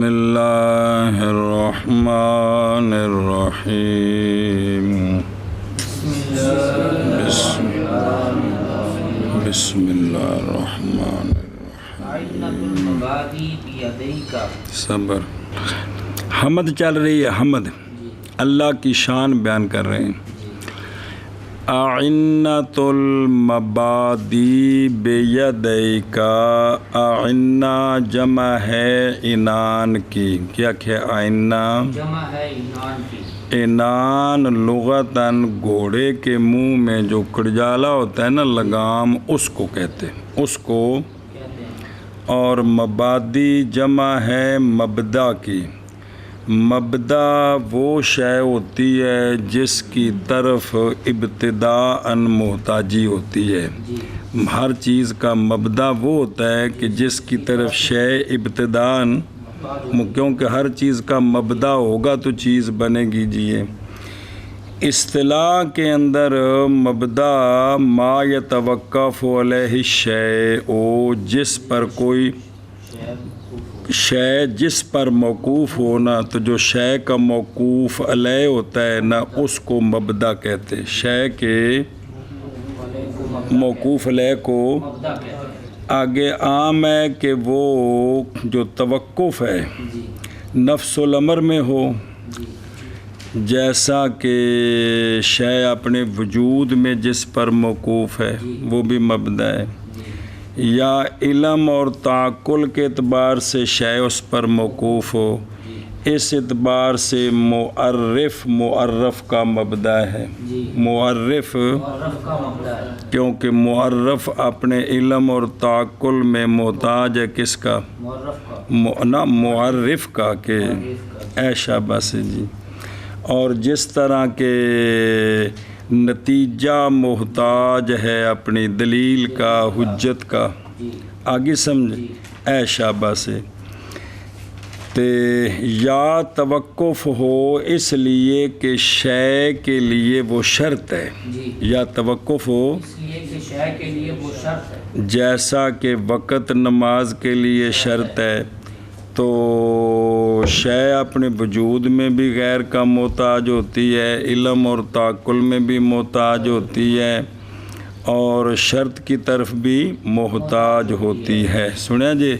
بسم اللہ الرحمن الرحیم بسم اللہ الرحمن الرحیم صبر حمد چل رہی ہے، حمد اللہ کی شان بیان کر رہے ہیں۔ اعنت المبادی بیدیک، اعنا جمع ہے عنان کی، کیا کہ اعنا جمع ہے عنان کی۔ عنان لغتاً گھوڑے کے منہ میں جو کڑجالا ہوتا ہے نا لگام، اس کو کہتے ہیں، اس کو۔ اور مبادی جمع ہے مبدا کی۔ مبدا وہ شے ہوتی ہے جس کی طرف ابتداءً محتاجی ہوتی ہے۔ ہر چیز کا مبدا وہ ہوتا ہے کہ جس کی طرف شے ابتداءً، کیونکہ ہر چیز کا مبدا ہوگا تو چیز بنے گی۔ جی اصطلاح کے اندر مبدا ما یتوقف علیہ الشیء، جس پر کوئی شے جس پر موقوف ہونا، تو جو شے کا موقوف علیہ ہوتا ہے نا اس کو مبدا کہتے ہیں۔ شے کے موقوف علیہ کو آگے عام ہے کہ وہ جو توقف ہے نفس الامر میں ہو، جیسا کہ شے اپنے وجود میں جس پر موقوف ہے وہ بھی مبدا ہے، یا علم اور تعقل کے اعتبار سے شے اس پر موقوف ہو، اس اعتبار سے معرف کا مبدا ہے۔ معرف کیونکہ معرف اپنے علم اور تعقل میں محتاج ہے کس کا؟ معرف کا، کہ اے شاباش جی۔ اور جس طرح کے نتیجہ محتاج ہے اپنی دلیل کا، حجت کا، آگے سمجھ، اے شاباش سے یا توقف ہو اس لیے کہ شے کے لیے وہ شرط ہے، یا توقف ہو جیسا کہ وقت نماز کے لیے شرط ہے، تو شے اپنے وجود میں بھی غیر کا محتاج ہوتی ہے، علم اور تعقل میں بھی محتاج ہوتی ہے، اور شرط کی طرف بھی محتاج ہوتی ہے۔ سنیں جی،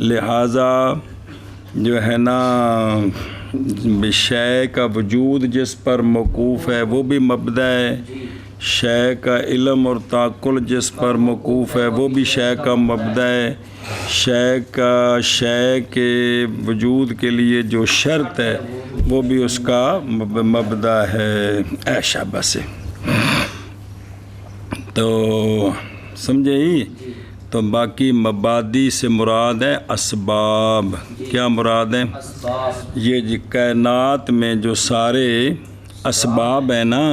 لہٰذا جو ہے نا شے کا وجود جس پر موقوف ہے وہ بھی مبدا ہے، شے کا علم اور تعقل جس پر موقوف ہے وہ بھی شے کا مبدا ہے، شے کے وجود کے لیے جو شرط ہے وہ بھی اس کا مبدا ہے۔ اے شاباش سے تو سمجھے ہی؟ تو باقی مبادی سے مراد ہے اسباب۔ کیا مراد ہے؟ یہ جی کائنات میں جو سارے اسباب ہیں نا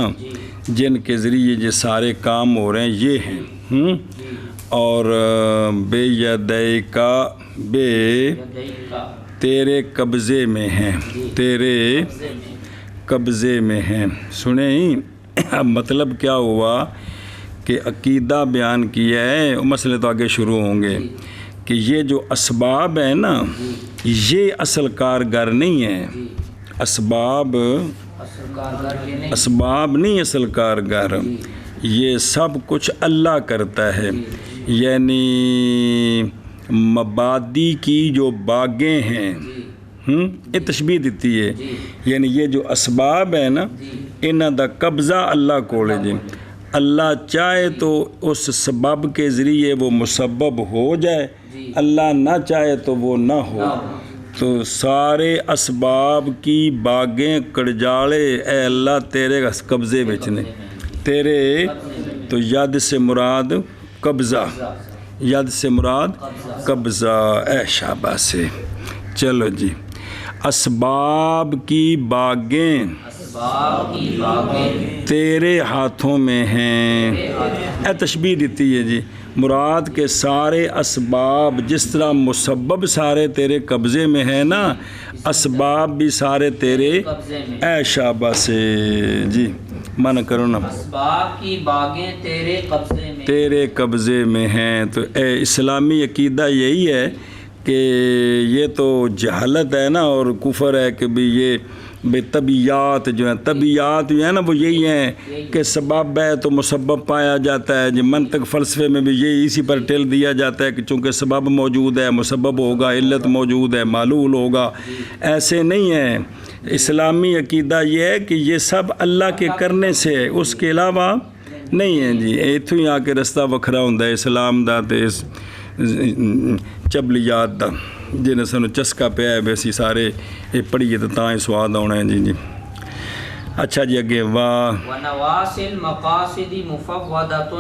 جن کے ذریعے یہ سارے کام ہو رہے ہیں یہ ہیں، اور بے یدیکا، بے تیرے قبضے میں ہیں، تیرے قبضے میں ہیں۔ سنیں ہی؟ اب مطلب کیا ہوا کہ عقیدہ بیان کیا ہے، مسئلے تو آگے شروع ہوں گے، کہ یہ جو اسباب ہیں نا یہ اصل کارگر نہیں ہیں، اسباب نہیں اصل کارگر، یہ سب کچھ اللہ کرتا ہے۔ یعنی مبادی کی جو باغیں ہیں، یہ تشبیہ دیتی ہے، یعنی یہ جو اسباب ہیں نا انہاں دا قبضہ اللہ کولے جی، اللہ چاہے تو اس سبب کے ذریعے وہ مسبب ہو جائے، اللہ نہ چاہے تو وہ نہ ہو۔ تو سارے اسباب کی باغیں کڑجالے اے اللہ تیرے قبضے وچ نے، تیرے تو ید سے مراد قبضہ، ید سے مراد قبضہ۔ اے شاباش سے چلو جی، اسباب کی باغیں تیرے ہاتھوں میں ہیں، اے تشبیہ دیتی ہے جی، مراد کے سارے اسباب جس طرح مسبب سارے تیرے قبضے میں ہیں نا، اسباب بھی سارے تیرے، اے شاباش سے جی، من کرو نا، اسباب کی باغیں تیرے قبضے میں ہیں۔ تو اے اسلامی عقیدہ یہی ہے کہ یہ تو جہالت ہے نا اور کفر ہے کہ بھی یہ بے طبیعات جو ہیں نا وہ یہی ہیں کہ سبب ہے تو مسبب پایا جاتا ہے جی. منطق فلسفے میں بھی یہی اسی پر ٹیل دیا جاتا ہے کہ چونکہ سبب موجود ہے مسبب ہوگا، علت موجود ہے معلول ہوگا. ایسے نہیں ہے. اسلامی عقیدہ یہ ہے کہ یہ سب اللہ کے کرنے سے ہے، اس کے علاوہ نہیں ہے جی. اتوں ہی آ کے رستہ وکھرا ہوندا ہے اسلام دا تے چبلیات دا جنہیں سانو چسکا پیا ہے ویسی سارے یہ پڑھیے تو تاں ہی سواد آنا ہے جی. اچھا جی اگے وَنَوَاسِ الْمَقَاصِدِ مُفَوَّضَةٌ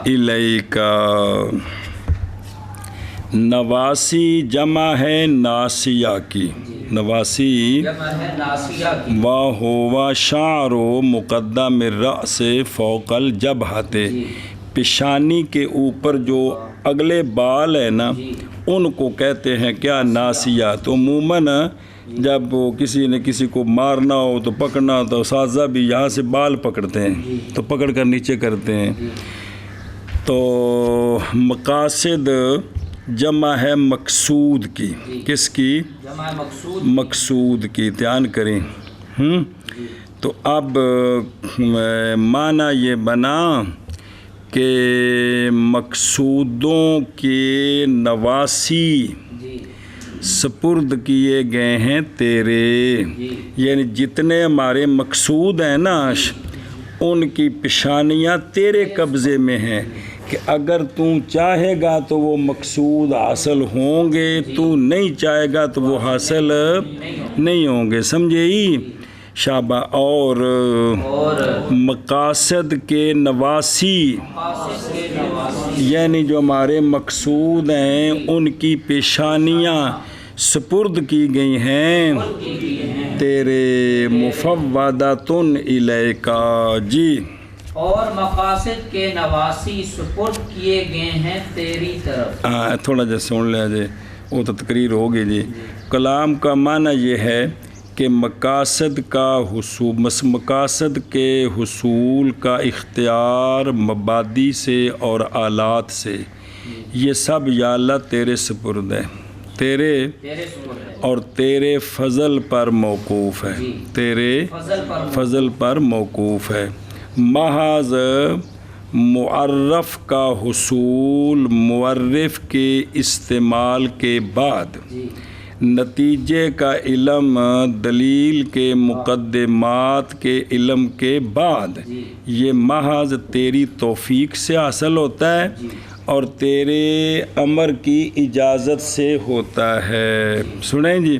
الیکا. نواسی جمع ہے ناسیہ کی. نواسی جمع ہے ناسیہ کی. وَهُوَ شَعْرُ مُقَدَّمِ الرَّأْسِ فوق الجبہۃ. پیشانی کے اوپر جو اگلے بال ہیں نا ان کو کہتے ہیں کیا؟ ناسیات. عموماً جب کسی نے کسی کو مارنا ہو تو پکڑنا ہو تو اساتذہ بھی یہاں سے بال پکڑتے ہیں تو پکڑ کر نیچے کرتے ہیں. تو مقاصد جمع ہے مقصود کی. کس کی؟ جمع مقصود. مقصود کی. دھیان کریں. تو اب معنی یہ بنا کہ مقصودوں کے نواسی سپرد کیے گئے ہیں تیرے. یعنی جتنے ہمارے مقصود ہیں نا ان کی پیشانیاں تیرے قبضے میں ہیں کہ اگر تو چاہے گا تو وہ مقصود حاصل ہوں گے، تو نہیں چاہے گا تو وہ حاصل نہیں ہوں گے. سمجھے ہی؟ شابہ. اور مقاصد کے نواسی یعنی جو ہمارے مقصود ہیں ان کی پیشانیاں سپرد کی گئی ہیں تیرے. مفوضۃ الیکا. جی. اور مقاصد کے نواسی سپرد کیے گئے ہیں تیری طرف. تھوڑا جا سن لیا جی، وہ تو تقریر ہوگی جی. کلام کا معنی یہ ہے کہ مقاصد کے حصول کا اختیار مبادی سے اور آلات سے یہ سب یا اللہ تیرے سپرد ہے. تیرے اور تیرے فضل پر موقوف ہے. تیرے فضل پر موقوف ہے. محض معرف کا حصول معرف کے استعمال کے بعد نتیجے کا علم دلیل کے مقدمات کے علم کے بعد یہ محض تیری توفیق سے حاصل ہوتا ہے اور تیرے امر کی اجازت سے ہوتا ہے. سنیں جی.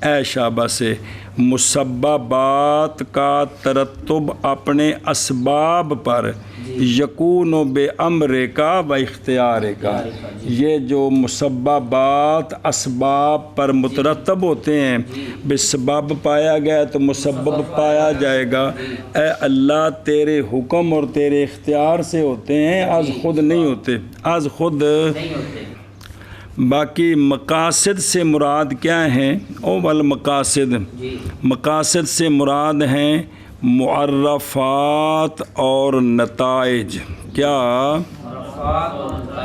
اے شابہ سے مسببات کا ترتب اپنے اسباب پر یکون و بے امر کا و اختیار کا. یہ جو مسببات اسباب پر مترتب ہوتے ہیں، بے سبب پایا گیا تو مسبب پایا جائے گا. اے اللہ تیرے حکم اور تیرے اختیار سے ہوتے ہیں، از خود نہیں ہوتے، از خود. باقی مقاصد سے مراد کیا ہیں؟ اول مقاصد، مقاصد سے مراد ہیں معرفات اور نتائج. کیا؟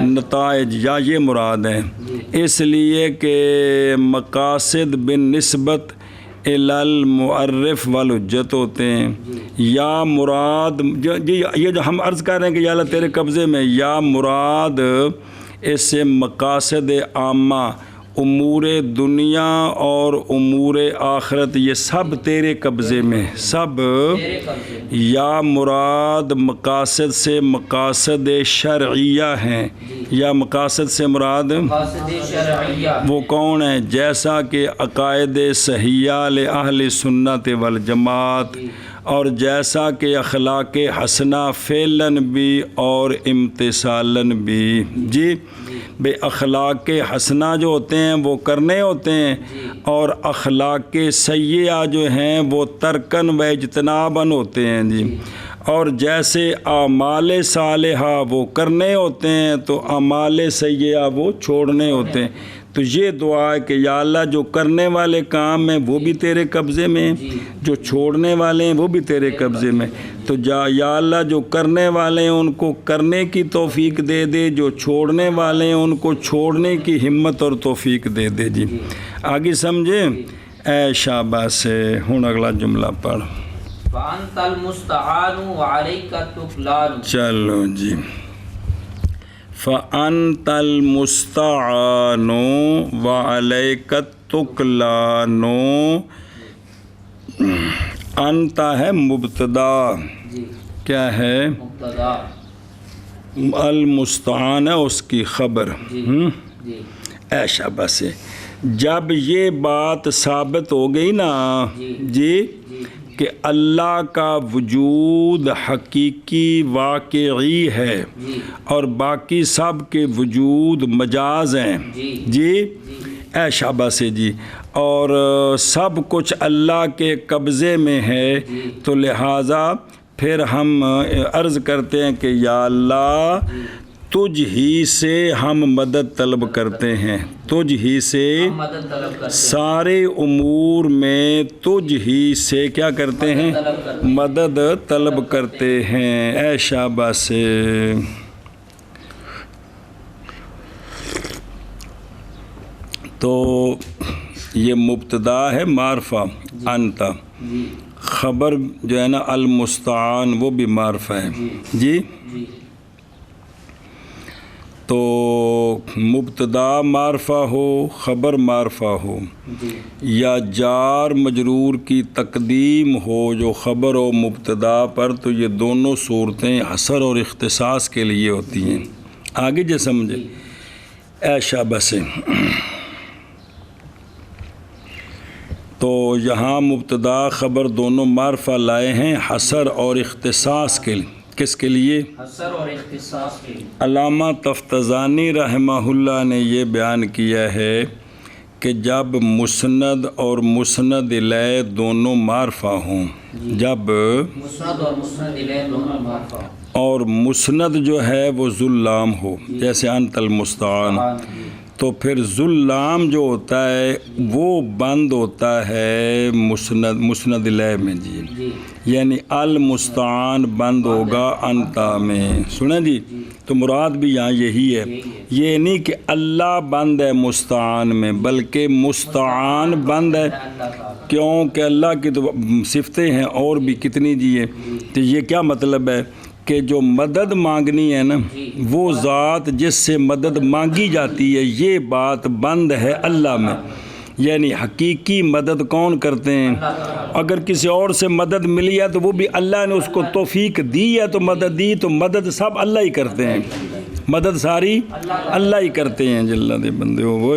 نتائج یا یہ مراد ہیں. اس لیے کہ مقاصد بالنسبت الی المعرف والحجت ہوتے ہیں. یا مراد یہ جو ہم عرض کر رہے ہیں کہ یا اللہ تیرے قبضے میں، یا مراد اس سے مقاصد عامہ امور دنیا اور امور آخرت یہ سب تیرے قبضے میں، سب. یا مراد مقاصد سے مقاصد شرعیہ ہیں. یا مقاصد سے مراد وہ کون ہیں؟ جیسا کہ عقائد صحیحہ لأہل سنت والجماعت، اور جیسا کہ اخلاق حسنہ فعلاً بھی اور امتثالاً بھی. جی. بے اخلاق حسنہ جو ہوتے ہیں وہ کرنے ہوتے ہیں اور اخلاق سیئہ جو ہیں وہ ترکن و اجتناباً ہوتے ہیں. جی. اور جیسے اعمال صالحہ وہ کرنے ہوتے ہیں تو اعمال سیئہ وہ چھوڑنے ہوتے ہیں. تو یہ دعا ہے کہ یا اللہ جو کرنے والے کام ہیں وہ بھی تیرے قبضے میں ہیں، جو چھوڑنے والے ہیں وہ بھی تیرے قبضے میں، تو یا اللہ جو کرنے والے ہیں ان کو کرنے کی توفیق دے دے، جو چھوڑنے والے ہیں ان کو چھوڑنے کی ہمت اور توفیق دے دے۔ جی آگے سمجھے؟ اے شاباش ہے۔ ہن اگلا جملہ پڑھ۔ فأنت المستعان وعليك التكلان۔ چلو جی، فأنت المستعان وعليك التكلان۔ انت ہے مبتدا، جی کیا ہے؟ مبتدا، المستعان ہے اس کی خبر۔ جی جی اے شاباش ہے۔ جب یہ بات ثابت ہو گئی نا جی کہ اللہ کا وجود حقیقی واقعی ہے اور باقی سب کے وجود مجاز ہیں جی، اے شاباش ہے جی، اور سب کچھ اللہ کے قبضے میں ہے، تو لہٰذا پھر ہم عرض کرتے ہیں کہ یا اللہ تجھ ہی سے ہم مدد طلب کرتے ہیں، تجھ ہی سے سارے امور میں تجھ ہی سے کیا کرتے ہیں؟ مدد طلب کرتے ہیں۔ اے شاباش ہے۔ تو یہ مبتدا ہے معرفہ انت، خبر جو ہے نا المستعان وہ بھی معرفہ ہے جی۔ تو مبتدا معرفہ ہو، خبر معرفہ ہو، یا جار مجرور کی تقدیم ہو جو خبر ہو مبتدا پر، تو یہ دونوں صورتیں حصر اور اختصاص کے لیے ہوتی ہیں۔ آگے جو سمجھے؟ اے شاباش۔ تو یہاں مبتدا خبر دونوں معرفہ لائے ہیں حصر اور اختصاص کے لیے۔ کس کے لیے؟ حصر اور اختصاص کے لیے۔ علامہ تفتزانی رحمہ اللہ نے یہ بیان کیا ہے کہ جب مسند اور مسند الیہ دونوں معرفہ ہوں، جب مسند اور مسند الیہ دونوں معرفہ ہوں، اور مسند جو ہے وہ ذواللام ہو، جیسے انت المستعان، تو پھر ذواللام جو ہوتا ہے وہ بند ہوتا ہے مسند الیہ میں جی، یعنی المستعان بند ہوگا انتا میں۔ سنیں جی، تو مراد بھی یہاں یہی ہے، یہ نہیں کہ اللہ بند ہے مستعان میں، بلکہ مستعان بند ہے، کیونکہ اللہ کی تو صفتیں ہیں اور بھی کتنی جی ہے۔ تو یہ کیا مطلب ہے کہ جو مدد مانگنی ہے نا، وہ ذات جس سے مدد مانگی جاتی ہے یہ بات بند ہے اللہ میں، یعنی حقیقی مدد کون کرتے ہیں؟ اگر کسی اور سے مدد ملی ہے تو وہ بھی اللہ نے اس کو توفیق دی ہے تو مدد دی، تو مدد سب اللہ ہی کرتے ہیں، مدد ساری اللہ ہی کرتے ہیں۔ جل دے بندے وہ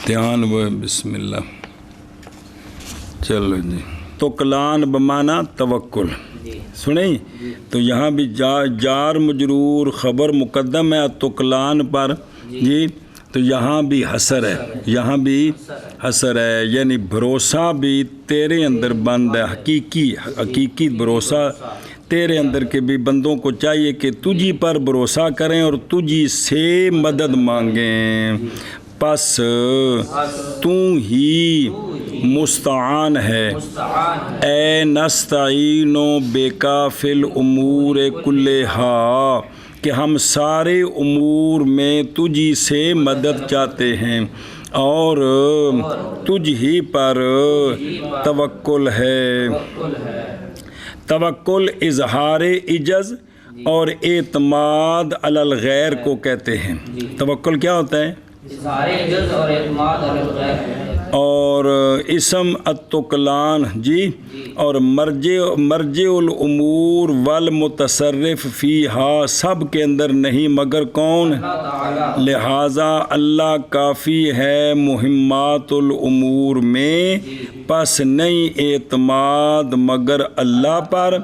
دھیان وہ بسم اللہ۔ چلو جی، تکلان بمانا توکل، سنیں؟ تو یہاں بھی جار مجرور خبر مقدم ہے تکلان پر جی، تو یہاں بھی حصر ہے، یہاں بھی حصر ہے، یعنی بھروسہ بھی تیرے اندر بند ہے، حقیقی بھروسہ تیرے اندر کے بھی بندوں کو چاہیے کہ تجھی پر بھروسہ کریں اور تجھی سے مدد مانگیں، پس تو ہی مستعان ہے، اے نستعین بکا فی الامور کلہا، کہ ہم سارے امور میں تجھی سے مدد چاہتے ہیں اور تجھ ہی پر توکل ہے۔ توکل اظہار عجز اور اعتماد علی الغیر کو کہتے ہیں۔ توکل کیا ہوتا ہے؟ اظہار عجز اور اعتماد علی الغیر، اور اسم التکلان جی، اور مرجع الامور والمتصرف فیہا سب کے اندر نہیں مگر کون؟ لہٰذا اللہ کافی ہے مہمات الامور میں، پس نہیں اعتماد مگر اللہ پر،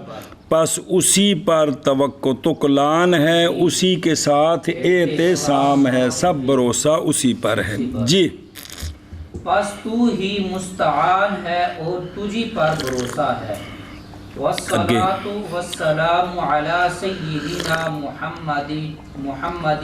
پس اسی پر توکل تکلان ہے، اسی کے ساتھ اعتصام ہے، سب بھروسہ اسی پر ہے جی۔ بس تو ہی مستعان ہے اور تجھی پر بھروسہ ہے۔ والصلاة والسلام علی سیدنا محمد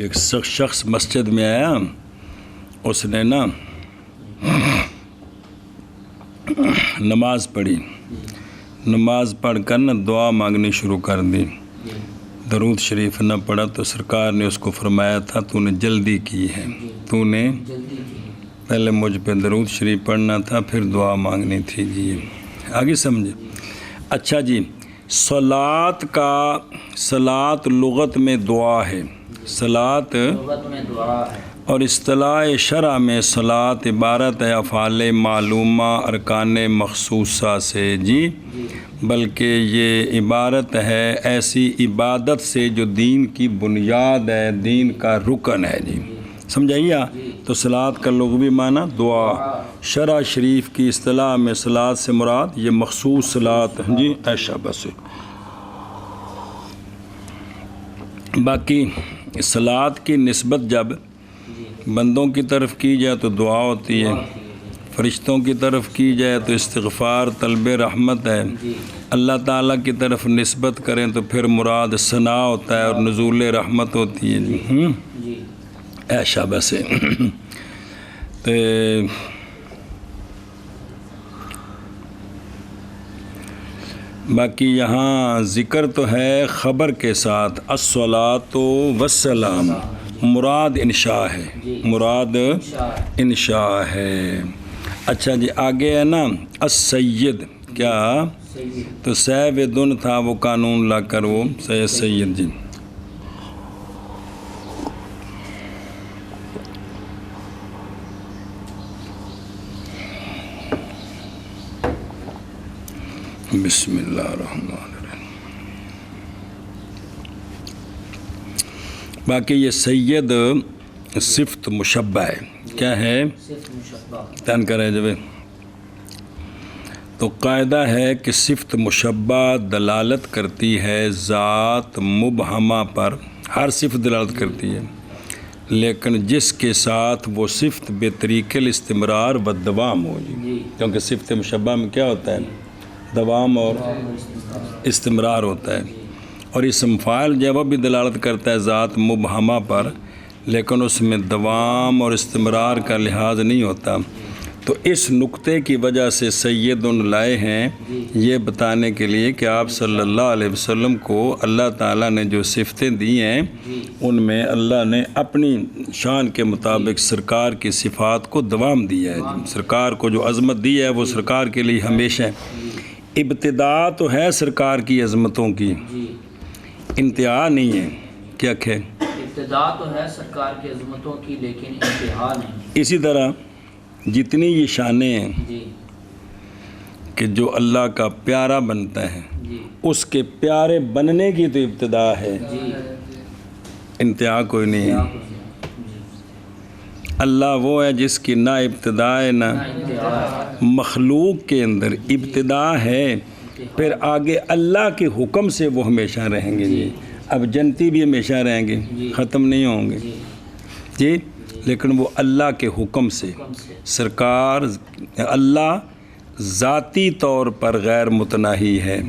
کہ ایک شخص مسجد میں آیا، اس نے نا نماز پڑھی، نماز پڑھ کر نا دعا مانگنی شروع کر دی، درود شریف نہ پڑھا تو سرکار نے اس کو فرمایا تھا تو نے جلدی کی ہے، تو نے پہلے مجھ پہ درود شریف پڑھنا تھا پھر دعا مانگنی تھی جی۔ آگے سمجھے؟ اچھا جی، صلاۃ لغت میں دعا ہے، صلاۃ لغت میں دعا ہے، اور اصطلاح شرع میں صلاۃ عبارت ہے افعال معلومہ ارکان مخصوصہ سے جی، بلکہ یہ عبارت ہے ایسی عبادت سے جو دین کی بنیاد ہے، دین کا رکن ہے جی، سمجھائیے؟ تو صلاۃ کا لغوی معنی دعا، شرع شریف کی اصطلاح میں صلاۃ سے مراد یہ مخصوص صلاۃ جی ایشا بس۔ باقی صلاۃ کی نسبت جب بندوں کی طرف کی جائے تو دعا ہوتی ہے، فرشتوں کی طرف کی جائے تو استغفار طلب رحمت ہے، اللہ تعالیٰ کی طرف نسبت کریں تو پھر مراد ثناء ہوتا ہے اور نزول رحمت ہوتی ہے جی۔ ایشا بسے تو باقی یہاں ذکر تو ہے خبر کے ساتھ، الصلاۃ والسلام، مراد انشاء ہے، مراد انشاء ہے۔ اچھا جی آگے ہے نا السید، کیا تو سیدن تھا وہ قانون لا کر وہ سید جی۔ بسم اللہ الرحمن الرحیم۔ باقی یہ سید صفت مشبہ ہے، کیا ہے؟ صفت مشبہ، تن کرے جب تو قاعدہ ہے کہ صفت مشبہ دلالت کرتی ہے ذات مبہمہ پر، ہر صفت دلالت کرتی ہے، لیکن جس کے ساتھ وہ صفت بے طریق الاستمرار و دوام ہو جی، کیونکہ صفت مشبہ میں کیا ہوتا ہے؟ دوام اور استمرار ہوتا ہے، اور اسم فاعل جو ہے وہ بھی دلالت کرتا ہے ذات مبہمہ پر، لیکن اس میں دوام اور استمرار کا لحاظ نہیں ہوتا۔ تو اس نقطے کی وجہ سے سید لائے ہیں یہ بتانے کے لیے کہ آپ صلی اللہ علیہ وسلم کو اللہ تعالیٰ نے جو صفتیں دی ہیں ان میں اللہ نے اپنی شان کے مطابق سرکار کی صفات کو دوام دیا ہے، سرکار کو جو عظمت دی ہے وہ سرکار کے لیے ہمیشہ ہے۔ ابتدا تو ہے سرکار کی عظمتوں کی، انتہا نہیں ہے، کیا کہ ابتدا تو ہے سرکار کی عظمتوں کی لیکن انتہا نہیں۔ اسی طرح جتنی یہ شانیں ہیں جی کہ جو اللہ کا پیارا بنتا ہے جی اس کے پیارے بننے کی تو ابتدا ہے، جی، انتہا کوئی نہیں ہے۔ اللہ وہ ہے جس کی نہ ابتدا ہے نہ مخلوق کے اندر ابتدا ہے، پھر آگے اللہ کے حکم سے وہ ہمیشہ رہیں گے جی، اب جنتی بھی ہمیشہ رہیں گے، ختم نہیں ہوں گے جی، لیکن وہ اللہ کے حکم سے سرکار، اللہ ذاتی طور پر غیر متناہی ہے،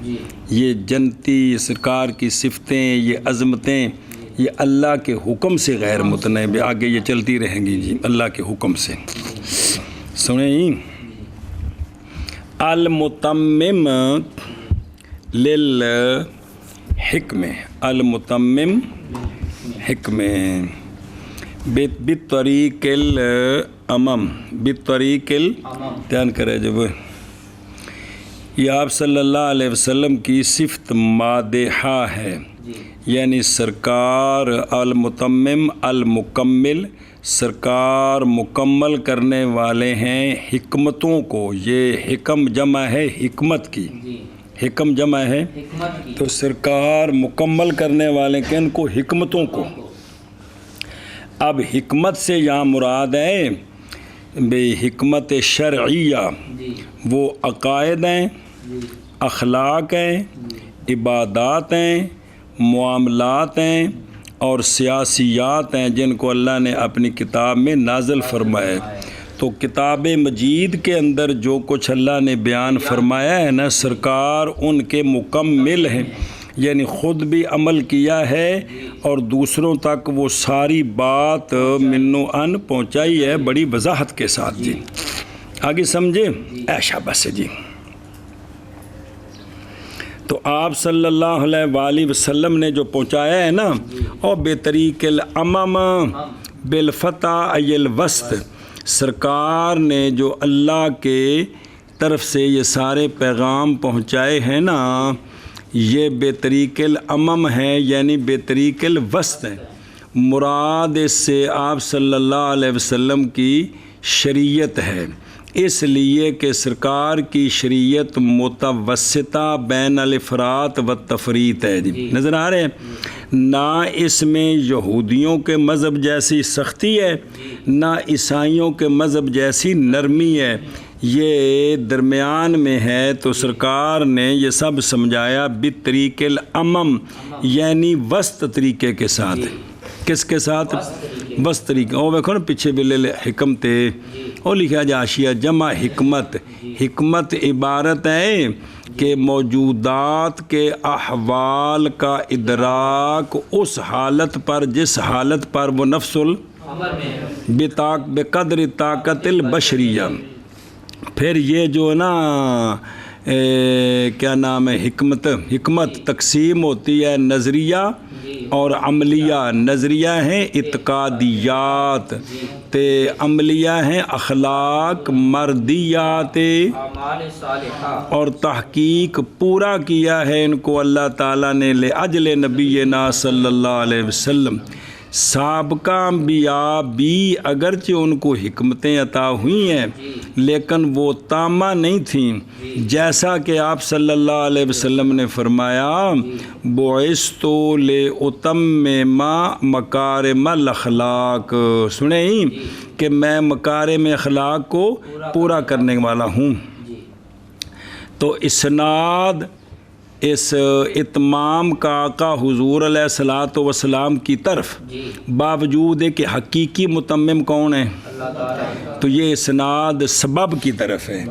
یہ جنتی سرکار کی صفتیں، یہ عظمتیں یہ اللہ کے حکم سے غیر متناہی، آگے یہ چلتی رہیں گی جی اللہ کے حکم سے۔ سنیں المتمم للحکم، المتمم حکم بطریق الامم، بطریق دھیان کرے جب یہ آپ صلی اللہ علیہ وسلم کی صفت مادحہ ہے، یعنی سرکار المتمم المکمل، سرکار مکمل کرنے والے ہیں حکمتوں کو، یہ حکم جمع ہے حکمت کی، حکم جمع ہے تو سرکار مکمل کرنے والے کن کو؟ حکمتوں کو۔ اب حکمت سے یہاں مراد ہے بے حکمت شرعیہ، وہ عقائد ہیں، اخلاق ہیں، عبادات ہیں، معاملات ہیں اور سیاسیات ہیں جن کو اللہ نے اپنی کتاب میں نازل فرمایا ہے۔ تو کتاب مجید کے اندر جو کچھ اللہ نے بیان فرمایا ہے نا، سرکار ان کے مکمل ہیں، یعنی خود بھی عمل کیا ہے اور دوسروں تک وہ ساری بات منو ان پہنچائی ہے بڑی وضاحت کے ساتھ جی. آگے سمجھے؟ ایشا بس جی. تو آپ صلی اللہ علیہ وآلہ وسلم نے جو پہنچایا ہے نا، اور بے طریق الامم بالفتح ای الوسط، سرکار نے جو اللہ کے طرف سے یہ سارے پیغام پہنچائے ہیں نا، یہ بے طریق الامم ہے، یعنی بے طریق الوسط ہے. مراد اس سے آپ صلی اللہ علیہ وسلم کی شریعت ہے، اس لیے کہ سرکار کی شریعت متوسطہ بین الافراط و تفریط ہے جی. نظر آ رہے ہیں؟ نہ اس میں یہودیوں کے مذہب جیسی سختی ہے، نہ عیسائیوں کے مذہب جیسی نرمی ہے، یہ درمیان میں ہے. تو سرکار نے یہ سب سمجھایا بطریق الامم، یعنی وسط طریقے کے ساتھ. کس کے ساتھ؟ وسط طریقے. وہ دیکھو نا پیچھے بھی لے حکم تے اور لکھا جا اشیاء جمع حکمت. حکمت عبارت ہے کہ موجودات کے احوال کا ادراک اس حالت پر جس حالت پر وہ نفس بقدر طاقت البشریہ. پھر یہ جو نا کیا نام ہے، حکمت تقسیم ہوتی ہے نظریہ اور عملیہ. نظریہ ہیں اعتقادیات تے عملیہ ہیں اخلاق مردیات، اور تحقیق پورا کیا ہے ان کو اللہ تعالیٰ نے لأجل نبینا صلی اللہ علیہ وسلم. سابقہ انبیاء بھی اگرچہ ان کو حکمتیں عطا ہوئی ہیں لیکن وہ تامہ نہیں تھیں، جیسا کہ آپ صلی اللہ علیہ وسلم نے فرمایا بعثت لأتمم مکارم الاخلاق. سنیں کہ میں مکارم اخلاق کو پورا کرنے والا ہوں. تو اسناد اس اتمام کا آقا حضور علیہ الصلوۃ والسلام کی طرف باوجود ہے کہ حقیقی متمم کون ہے؟ تو یہ اسناد سبب کی طرف ہے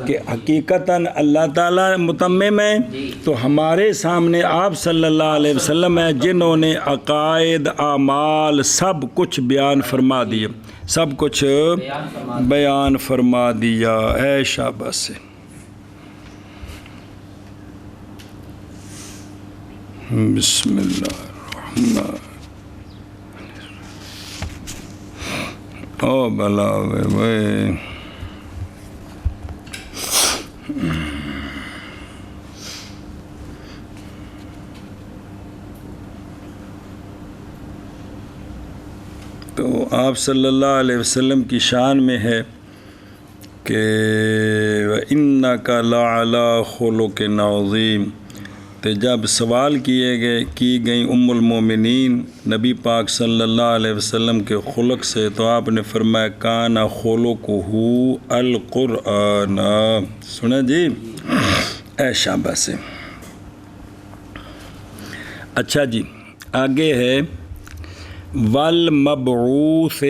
کہ حقیقتاً اللہ تعالیٰ متمم ہے. تو ہمارے سامنے آپ صلی اللہ علیہ وسلم ہیں جنہوں نے عقائد اعمال سب کچھ بیان فرما دیا، سب کچھ بیان فرما دیا. اے شاباش سے بسم اللہ الرحمن. او بلا وے تو آپ صلی اللہ علیہ وسلم کی شان میں ہے کہ وَإِنَّكَ لَعَلَىٰ خُلُقٍ عَظِيمٍ. تو جب سوال کی گئیں ام المومنین نبی پاک صلی اللہ علیہ وسلم کے خلق سے، تو آپ نے فرمایا کان خلقہ القرآن. سنا جی؟ اے شاباش سے. اچھا جی آگے ہے والمبعوث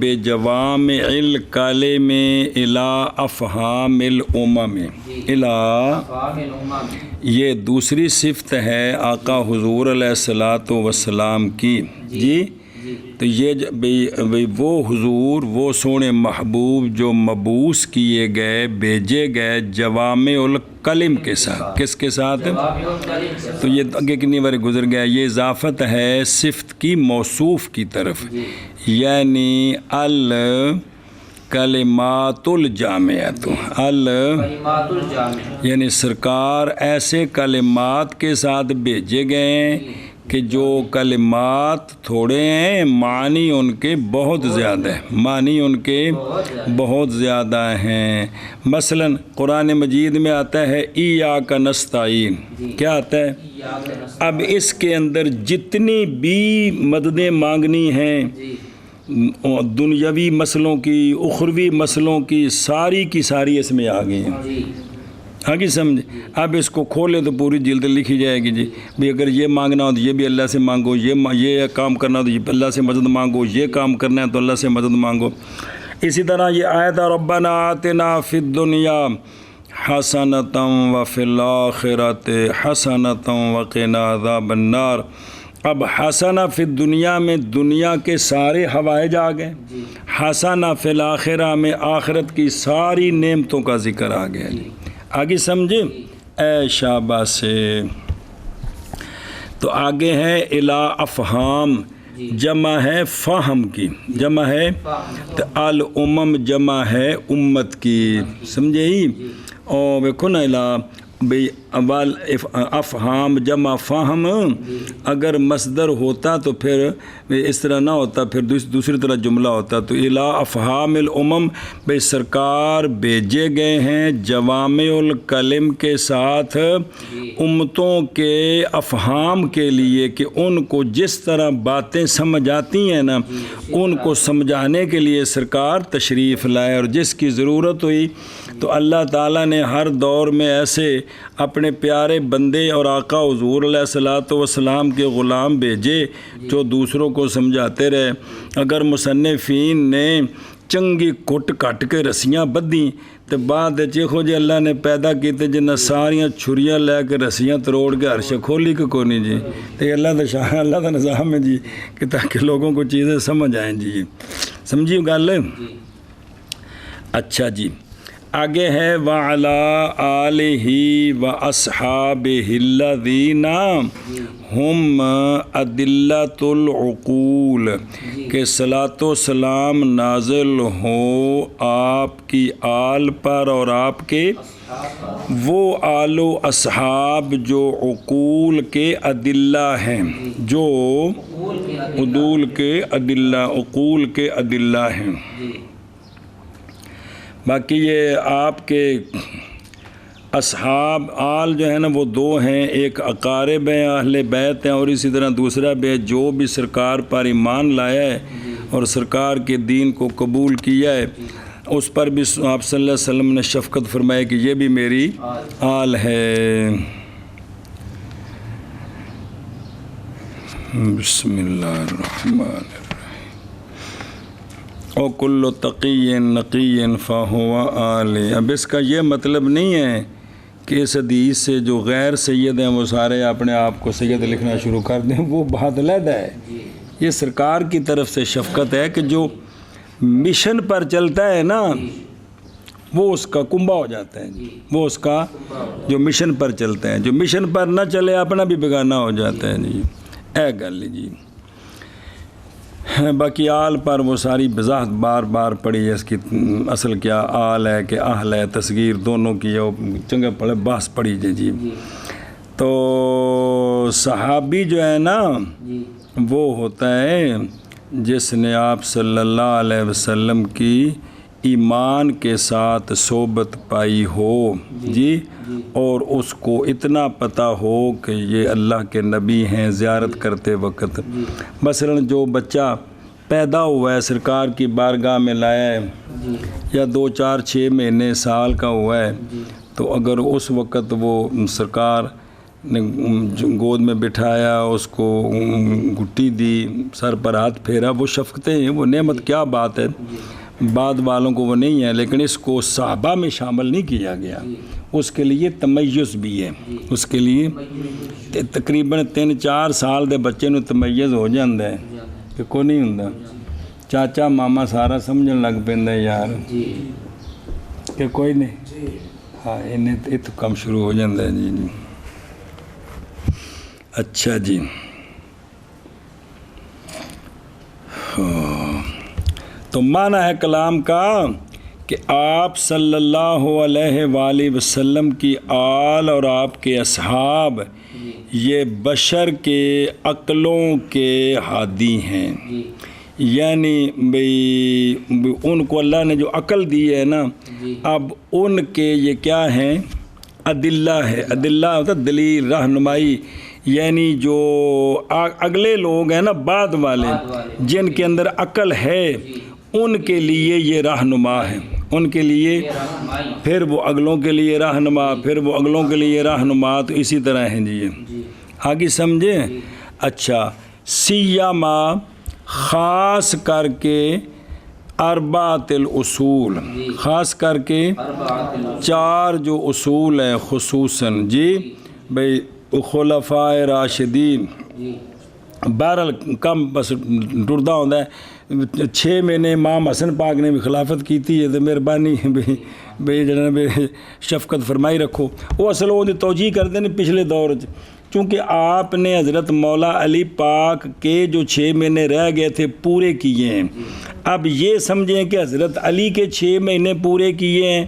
بجوامع الکلم الی افہام الامم. یہ دوسری صفت ہے آقا حضور علیہ الصلوۃ والسلام کی جی. تو یہ وہ حضور، وہ سونے محبوب جو مبعوث کیے گئے، بھیجے گئے جوامع الکلم کے ساتھ. کس کے ساتھ؟ تو یہ آگے کتنی بار گزر گیا. یہ اضافت ہے صفت کی موصوف کی طرف، یعنی کلمات الجامعۃ. یعنی سرکار ایسے کلمات کے ساتھ بھیجے گئے ہیں کہ جو کلمات تھوڑے ہیں، معنی ان کے بہت زیادہ ہیں، معنی ان کے بہت زیادہ ہیں. مثلا قرآن مجید میں آتا ہے ایاک نستعین. کیا آتا ہے؟ اب اس کے اندر جتنی بھی مددیں مانگنی ہیں دنیاوی مسئلوں کی، اخروی مسئلوں کی ساری اس میں آ گئی ہیں. آگے سمجھ. اب اس کو کھولیں تو پوری جلد لکھی جائے گی جی. بھی اگر یہ مانگنا ہو تو یہ بھی اللہ سے مانگو، یہ کام کرنا ہو تو اللہ سے مدد مانگو، یہ کام کرنا ہے تو اللہ سے مدد مانگو. اسی طرح یہ آیت ربنا آتنا فی الدنیا حسنۃ وفی الآخرۃ حسنۃ وقنا عذاب النار۔ اب حسنہ فی دنیا میں دنیا کے سارے حوائج آ گئے، حسنہ فی الآخرہ میں آخرت کی ساری نعمتوں کا ذکر آ گیا جی۔ آگے سمجھے؟ اے شابہ سے تو آگے ہے الا افہام، جمع ہے فہم کی، جمع ہے الامم، جمع ہے امت کی، سمجھے ہی؟ اور دیکھو نا الا بھئی اول افہام جمع فہم، اگر مصدر ہوتا تو پھر اس طرح نہ ہوتا، پھر دوسری طرح جملہ ہوتا، تو الا افہام الامم، بھئی سرکار بھیجے گئے ہیں جوامع الکلم کے ساتھ امتوں کے افہام کے لیے، کہ ان کو جس طرح باتیں سمجھ آتی ہیں نا ان کو سمجھانے کے لیے سرکار تشریف لائے، اور جس کی ضرورت ہوئی تو اللہ تعالیٰ نے ہر دور میں ایسے اپنے پیارے بندے اور آقا حضور علیہ الصلوۃ والسلام کے غلام بھیجے جو دوسروں کو سمجھاتے رہے۔ اگر مصنفین نے چنگی کٹ کٹ کے رسیاں بدیں تو بعد چیخو جی اللہ نے پیدا کیتے جنہیں ساریاں چھریاں لے کے رسیاں تروڑ کے عرش کھولی کہ کونی جی، تو اللہ کا نظام ہے جی، کہ تاکہ لوگوں کو چیزیں سمجھ آئیں جی، سمجھی گل؟ اچھا جی، آگے ہے وَعَلَىٰ آلِهِ وَأَصْحَابِهِ الَّذِينَ ہم أَدِلَّةُ الْعُقُولِ، کہ صلاۃ و سلام نازل ہو آپ کی آل پر اور آپ کے وہ آل و اصحاب جو عقول کے ادلہ ہیں، جو عدول کے ادلہ، عقول کے ادلہ ہیں۔ باقی یہ آپ کے اصحاب آل جو ہے نا وہ دو ہیں، ایک اقارب ہیں اہل بیت ہیں، اور اسی طرح دوسرا بیت جو بھی سرکار پر ایمان لایا ہے اور سرکار کے دین کو قبول کیا ہے اس پر بھی آپ صلی اللہ علیہ وسلم نے شفقت فرمایا کہ یہ بھی میری آل ہے۔ بسم اللہ الرحمن الرحیم۔ او کل تقی نقی فہو آلِ، اب اس کا یہ مطلب نہیں ہے کہ اس حدیث سے جو غیر سید ہیں وہ سارے اپنے آپ کو سید لکھنا شروع کر دیں، وہ بات علیحدہ ہے۔ یہ سرکار کی طرف سے شفقت ہے کہ جو مشن پر چلتا ہے نا وہ اس کا کنبہ ہو جاتا ہے، وہ اس کا جو مشن پر چلتا ہے، جو مشن پر نہ چلے اپنا بھی بیگانہ ہو جاتا ہے جی، اے گل جی۔ باقی آل پر وہ ساری وضاحت بار بار پڑھی ہے، اس کی اصل کیا آل ہے کہ اہل ہے، تصغیر دونوں کی چنگے پڑھے بحث پڑھی جی۔ تو صحابی جو ہے نا وہ ہوتا ہے جس نے آپ صلی اللہ علیہ وسلم کی ایمان کے ساتھ صحبت پائی ہو جی، اور اس کو اتنا پتہ ہو کہ یہ اللہ کے نبی ہیں، زیارت کرتے وقت مثلا جو بچہ پیدا ہوا ہے سرکار کی بارگاہ میں لایا ہے یا 2 4 6 مہینے سال کا ہوا ہے، تو اگر اس وقت وہ سرکار نے گود میں بٹھایا، اس کو گھٹی دی، سر پر ہاتھ پھیرا، وہ شفقتیں ہیں، وہ نعمت کیا بات ہے، بعد والوں کو وہ نہیں ہے، لیکن اس کو صحابہ میں شامل نہیں کیا گیا۔ اس کے لیے تمیز بھی ہے، اس کے لیے تقریباً 3 4 سال دے بچے نو تمیز ہو جاندہ ہے کہ کوئی نہیں ہوندا، چاچا ماما سارا سمجھن لگ پیندا ہے یار کہ کوئی نہیں، ہاں انہیں تو کم شروع ہو جاندہ ہے جی۔ اچھا جی، تو معنی ہے کلام کا کہ آپ صلی اللہ علیہ وآلہ وسلم کی آل اور آپ کے اصحاب یہ بشر کے عقلوں کے ہادی ہیں، یعنی ان کو اللہ نے جو عقل دی ہے نا، اب ان کے یہ کیا ہیں، ادلہ ہے، ادلہ ہوتا ہے دلیل، رہنمائی، یعنی جو اگلے لوگ ہیں نا بعد والے جن کے اندر عقل ہے ان کے لیے یہ رہنما ہے، ان کے لیے پھر وہ اگلوں کے لیے رہنما، پھر وہ اگلوں کے لیے رہنما، تو اسی طرح ہیں جی۔ آگے سمجھے؟ اچھا، سیما خاص کر کے اربعۃ الاصول، خاص کر کے اربعۃ الاصول، 4 جو اصول ہیں خصوصاً جی بھئی خلفاء راشدین، جی بہرحال کم بس ٹردا ہوتا ہے 6 مہینے امام حسن پاک نے بھی خلافت کیتی ہے تو مہربانی بھئی جناب شفقت فرمائی رکھو. وہ اصل وہ توجیہ کرتے ہیں پچھلے دور چونکہ آپ نے حضرت مولا علی پاک کے جو 6 مہینے رہ گئے تھے پورے کیے ہیں. اب یہ سمجھیں کہ حضرت علی کے 6 مہینے پورے کیے ہیں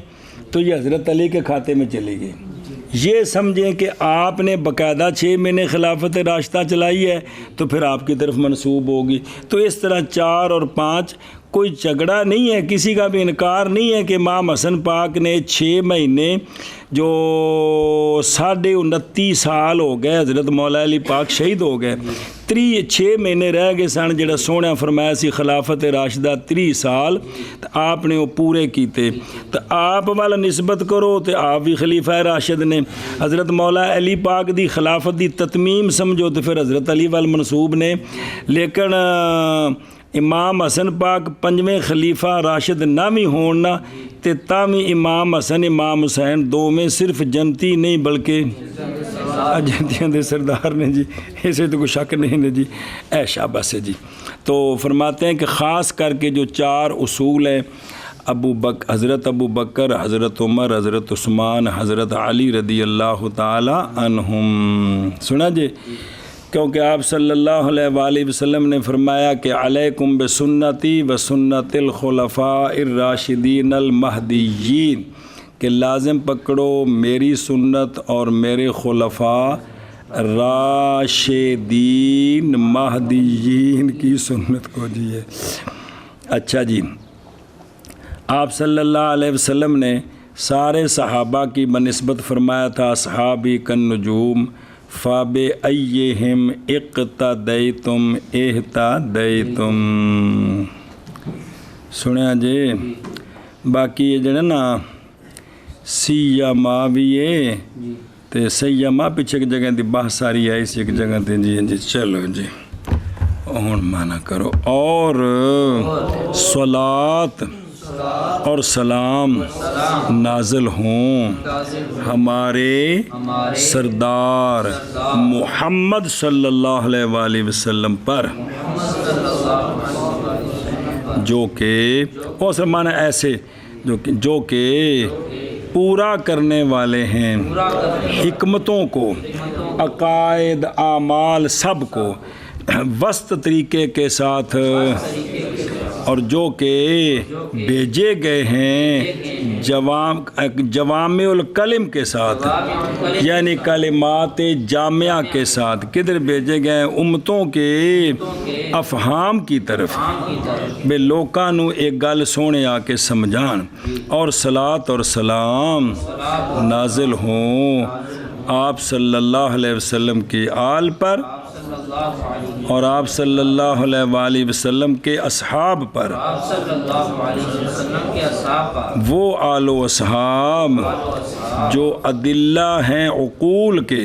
تو یہ حضرت علی کے کھاتے میں چلے گئے. یہ سمجھیں کہ آپ نے باقاعدہ 6 مہینے خلافت راشدہ چلائی ہے تو پھر آپ کی طرف منسوب ہوگی. تو اس طرح 4 اور 5 کوئی جھگڑا نہیں ہے، کسی کا بھی انکار نہیں ہے کہ امام حسن پاک نے 6 مہینے جو 29.5 سال ہو گئے حضرت مولا علی پاک شہید ہو گئے، 6 مہینے رہ گئے سن جڑا سونے فرمایا سی خلافت راشدہ 30 سال تو آپ نے وہ پورے کیتے. تو آپ والا نسبت کرو تو آپ بھی خلیفہ راشد نے، حضرت مولا علی پاک دی خلافت دی تتمیم سمجھو تو پھر حضرت علی وال منسوب نے. لیکن امام حسن پاک 5ویں خلیفہ راشد نہ بھی ہونا تے تامی امام حسن امام حسین دو میں صرف جنتی نہیں بلکہ جنتیاں دے سردار نے جی، اسے تو کوئی شک نہیں ہے جی. اے شاباش ہے جی. تو فرماتے ہیں کہ خاص کر کے جو 4 اصول ہیں حضرت ابو بکر، حضرت عمر، حضرت عثمان، حضرت علی رضی اللہ تعالی عنہم. سنا جی، کیونکہ آپ صلی اللہ علیہ وآلہ وسلم نے فرمایا کہ علیکم بسنتی و سنت الخلفاء الراشدین المہدیین، کہ لازم پکڑو میری سنت اور میرے خلفاء راشدین مہدیین کی سنت کو جی ہے. اچھا جی، آپ صلی اللہ علیہ وسلم نے سارے صحابہ کی بنسبت فرمایا تھا اصحابی کالنجوم فَبِأَيِّهِمْ اقتدیتم اہتدیتم. سنیا جی، باقی یہ جڑا نا سیما بھی ہے تے سیما پیچھے ایک جگہ دی بہت ساری ہے، اس ایک جگہ تے جی جی چلو جی اور مانا کرو. اور صلات اور سلام نازل ہوں ہمارے سردار محمد صلی اللہ علیہ وآلہ وسلم پر، جو کہ اور معنی ایسے جو کہ پورا کرنے والے ہیں حکمتوں کو، عقائد، اعمال سب کو وسط طریقے کے ساتھ، اور جو کہ بھیجے گئے ہیں جوامع الکلم کے ساتھ، یعنی کلمات جامعہ کے ساتھ. کدھر بھیجے گئے ہیں؟ امتوں کے افہام کی طرف، بے لوکاں نو ایک گل سونے آ کے سمجھان. اور صلات اور سلام نازل ہوں آپ صلی اللہ علیہ وسلم کی آل پر اور آپ صلی اللہ علیہ وآلہ وسلم کے اصحاب پر. وہ آل و اصحاب جو ادلہ ہیں عقول کے،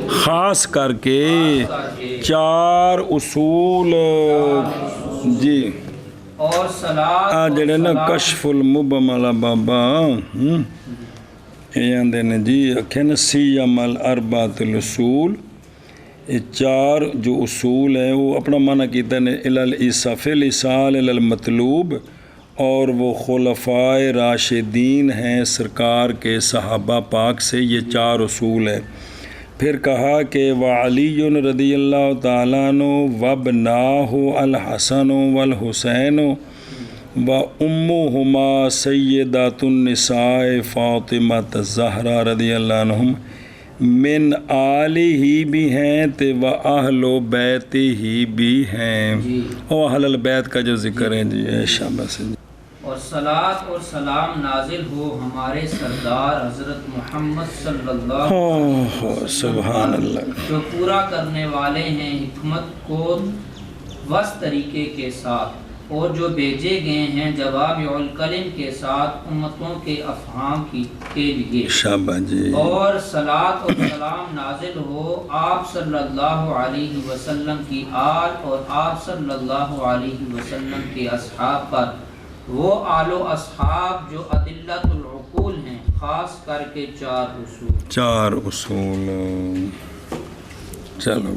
خاص کر کے 4 اصول جی اور صلاۃ جڑے نا کشف المبہم والا بابا یہ آندے نے جی اکھن سیم الاربعۃ الاصول. یہ 4 جو اصول ہیں وہ اپنا معنی کیتا ہے فی الایصال الی المطلوب، اور وہ خلفاء راشدین ہیں سرکار کے صحابہ پاک سے یہ 4 اصول ہیں. پھر کہا کہ وعلی رضی اللہ تعالیٰ عنہ وابناہ الحسن والحسین وامہما سیدات النساء فاطمہ الزہرا رضی اللہ عنہم من آل ہی بھی ہیں تے و اہل و بیت ہی بھی ہیں. اور اہل البیت کا جو ذکر ہے جی شاباش. اور صلاۃ اور سلام نازل ہو ہمارے سردار حضرت محمد صلی اللہ علیہ وسلم سبحان اللہ، جو پورا کرنے والے ہیں حکمت کو وسط طریقے کے ساتھ. اور جو بھیجے گئے ہیں جوامع الکلم کے ساتھ امتوں کے افہام کے لیے، شاباش جی، اور صلاۃ اور سلام نازل ہو آپ صلی اللہ علیہ وسلم کی آل اور آپ صلی اللہ علیہ وسلم کے اصحاب پر، وہ آل و اصحاب جو ادلۃ العقول ہیں، خاص کر کے 4 اصول۔ 4 اصول، چلو